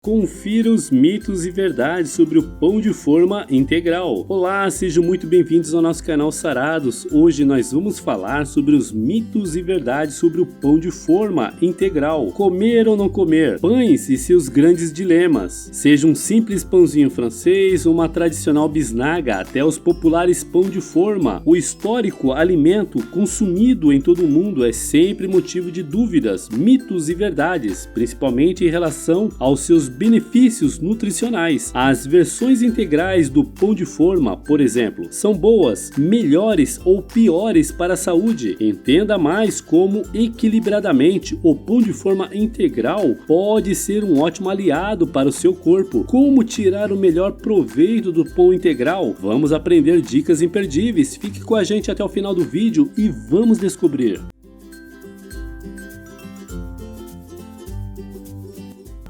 Confira os mitos e verdades sobre o pão de forma integral. Olá, sejam muito bem-vindos ao nosso canal Sarados. Hoje nós vamos falar sobre os mitos e verdades sobre o pão de forma integral. Comer ou não comer? Pães e seus grandes dilemas. Seja um simples pãozinho francês ou uma tradicional bisnaga até os populares pão de forma. O histórico alimento consumido em todo o mundo é sempre motivo de dúvidas, mitos e verdades, principalmente em relação aos seus benefícios nutricionais. As versões integrais do pão de forma, por exemplo, são boas, melhores ou piores para a saúde. Entenda mais como equilibradamente o pão de forma integral pode ser um ótimo aliado para o seu corpo. Como tirar o melhor proveito do pão integral? Vamos aprender dicas imperdíveis. Fique com a gente até o final do vídeo e vamos descobrir.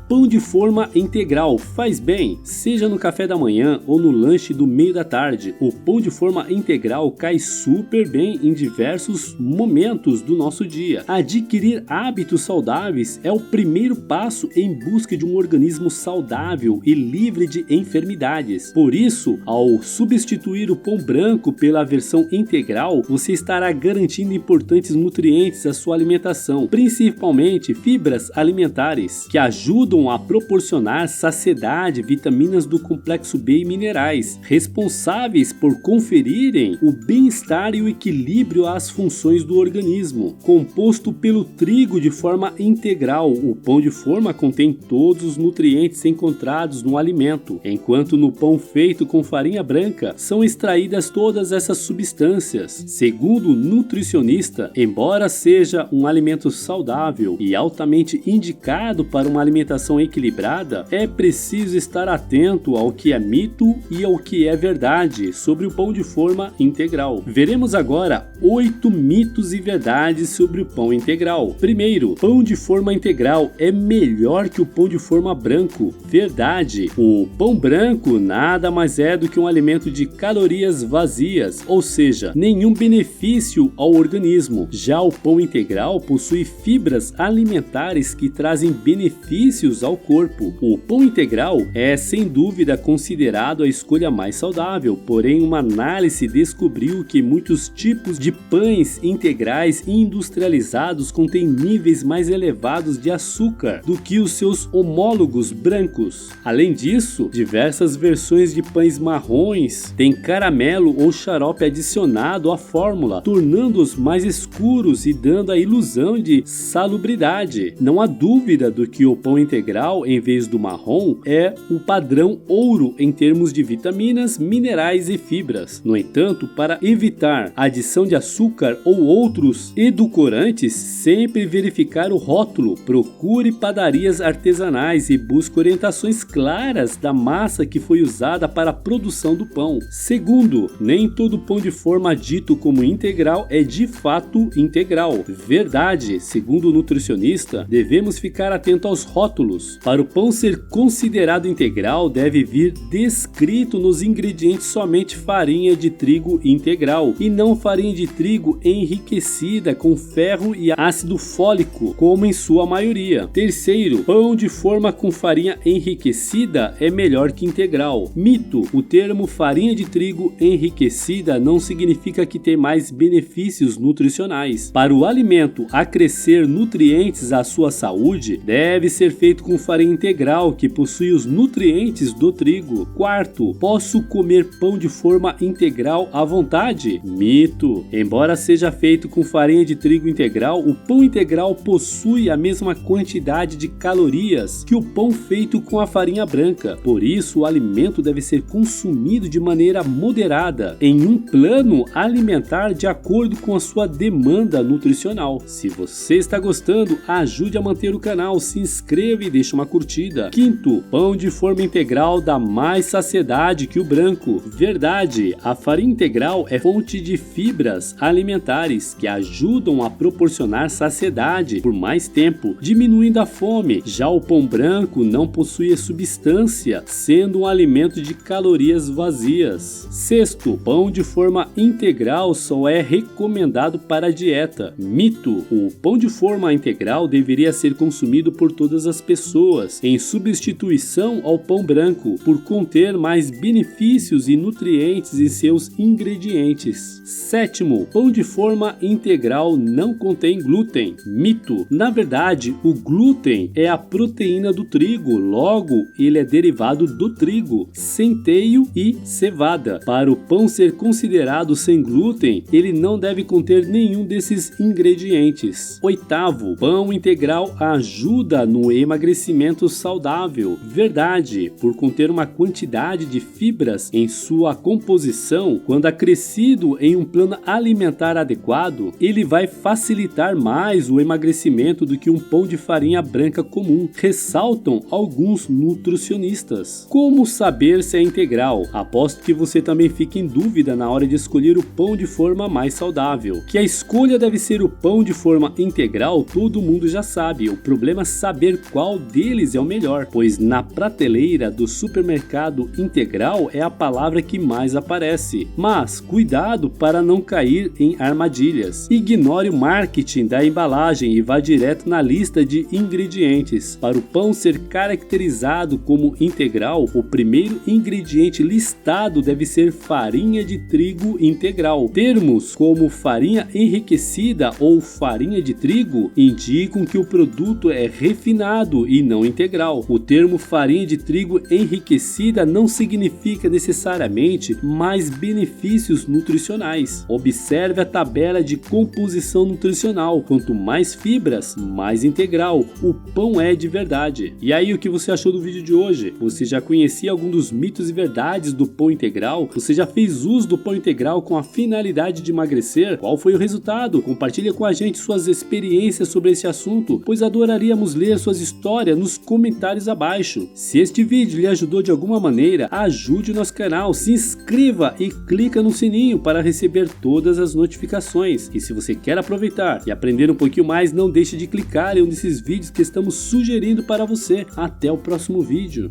Pão de forma integral faz bem, seja no café da manhã ou no lanche do meio da tarde. O pão de forma integral cai super bem em diversos momentos do nosso dia. Adquirir hábitos saudáveis é o primeiro passo em busca de um organismo saudável e livre de enfermidades. Por isso, ao substituir o pão branco pela versão integral, você estará garantindo importantes nutrientes à sua alimentação, principalmente fibras alimentares, que ajudam a proporcionar saciedade, vitaminas do complexo B e minerais, responsáveis por conferirem o bem-estar e o equilíbrio às funções do organismo. Composto pelo trigo de forma integral, o pão de forma contém todos os nutrientes encontrados no alimento, enquanto no pão feito com farinha branca são extraídas todas essas substâncias. Segundo o nutricionista, embora seja um alimento saudável e altamente indicado para uma alimentação equilibrada, é preciso estar atento ao que é mito e ao que é verdade sobre o pão de forma integral. Veremos agora 8 mitos e verdades sobre o pão integral. Primeiro, pão de forma integral é melhor que o pão de forma branco. Verdade, o pão branco nada mais é do que um alimento de calorias vazias, ou seja, nenhum benefício ao organismo. Já o pão integral possui fibras alimentares que trazem benefícios ao corpo. O pão integral é sem dúvida considerado a escolha mais saudável, porém uma análise descobriu que muitos tipos de pães integrais industrializados contêm níveis mais elevados de açúcar do que os seus homólogos brancos. Além disso, diversas versões de pães marrons têm caramelo ou xarope adicionado à fórmula, tornando-os mais escuros e dando a ilusão de salubridade. Não há dúvida do que o pão integral, em vez do marrom, é o padrão ouro em termos de vitaminas, minerais e fibras. No entanto, para evitar a adição de açúcar ou outros edulcorantes, sempre verificar o rótulo. Procure padarias artesanais e busque orientações claras da massa que foi usada para a produção do pão. Segundo, nem todo pão de forma dito como integral é de fato integral. Verdade, segundo o nutricionista, devemos ficar atento aos rótulos. Para o pão ser considerado integral, deve vir descrito nos ingredientes somente farinha de trigo integral e não farinha de trigo enriquecida com ferro e ácido fólico, como em sua maioria. Terceiro, pão de forma com farinha enriquecida é melhor que integral. Mito: o termo farinha de trigo enriquecida não significa que tem mais benefícios nutricionais. Para o alimento acrescer nutrientes à sua saúde, deve ser feito com farinha integral, que possui os nutrientes do trigo. Quarto, posso comer pão de forma integral à vontade? Mito. Embora seja feito com farinha de trigo integral, o pão integral possui a mesma quantidade de calorias que o pão feito com a farinha branca. Por isso, o alimento deve ser consumido de maneira moderada, em um plano alimentar de acordo com a sua demanda nutricional. Se você está gostando, ajude a manter o canal, se inscreva e deixe uma curtida. Quinto, pão de forma integral dá mais saciedade que o branco. Verdade, a farinha integral é fonte de fibras alimentares que ajudam a proporcionar saciedade por mais tempo, diminuindo a fome. Já o pão branco não possui substância, sendo um alimento de calorias vazias. Sexto, pão de forma integral só é recomendado para a dieta. Mito, o pão de forma integral deveria ser consumido por todas as pessoas pessoas, em substituição ao pão branco, por conter mais benefícios e nutrientes em seus ingredientes. Sétimo, pão de forma integral não contém glúten. Mito. Na verdade, o glúten é a proteína do trigo, logo ele é derivado do trigo, centeio e cevada. Para o pão ser considerado sem glúten, ele não deve conter nenhum desses ingredientes. Oitavo, pão integral ajuda no emagrecimento saudável. Verdade, por conter uma quantidade de fibras em sua composição, quando acrescido em um plano alimentar adequado, ele vai facilitar mais o emagrecimento do que um pão de farinha branca comum, ressaltam alguns nutricionistas. Como saber se é integral? Aposto que você também fica em dúvida na hora de escolher o pão de forma mais saudável. Que a escolha deve ser o pão de forma integral, todo mundo já sabe. O problema é saber qual deles é o melhor, pois na prateleira do supermercado integral é a palavra que mais aparece. Mas cuidado para não cair em armadilhas. Ignore o marketing da embalagem e vá direto na lista de ingredientes. Para o pão ser caracterizado como integral, o primeiro ingrediente listado deve ser farinha de trigo integral. Termos como farinha enriquecida ou farinha de trigo indicam que o produto é refinado e não integral. O termo farinha de trigo enriquecida não significa necessariamente mais benefícios nutricionais. Observe a tabela de composição nutricional. Quanto mais fibras, mais integral o pão é de verdade. E aí, o que você achou do vídeo de hoje? Você já conhecia algum dos mitos e verdades do pão integral? Você já fez uso do pão integral com a finalidade de emagrecer? Qual foi o resultado? Compartilhe com a gente suas experiências sobre esse assunto, pois adoraríamos ler suas histórias nos comentários abaixo. Se este vídeo lhe ajudou de alguma maneira, ajude o nosso canal, se inscreva e clica no sininho para receber todas as notificações. E se você quer aproveitar e aprender um pouquinho mais, não deixe de clicar em um desses vídeos que estamos sugerindo para você. Até o próximo vídeo.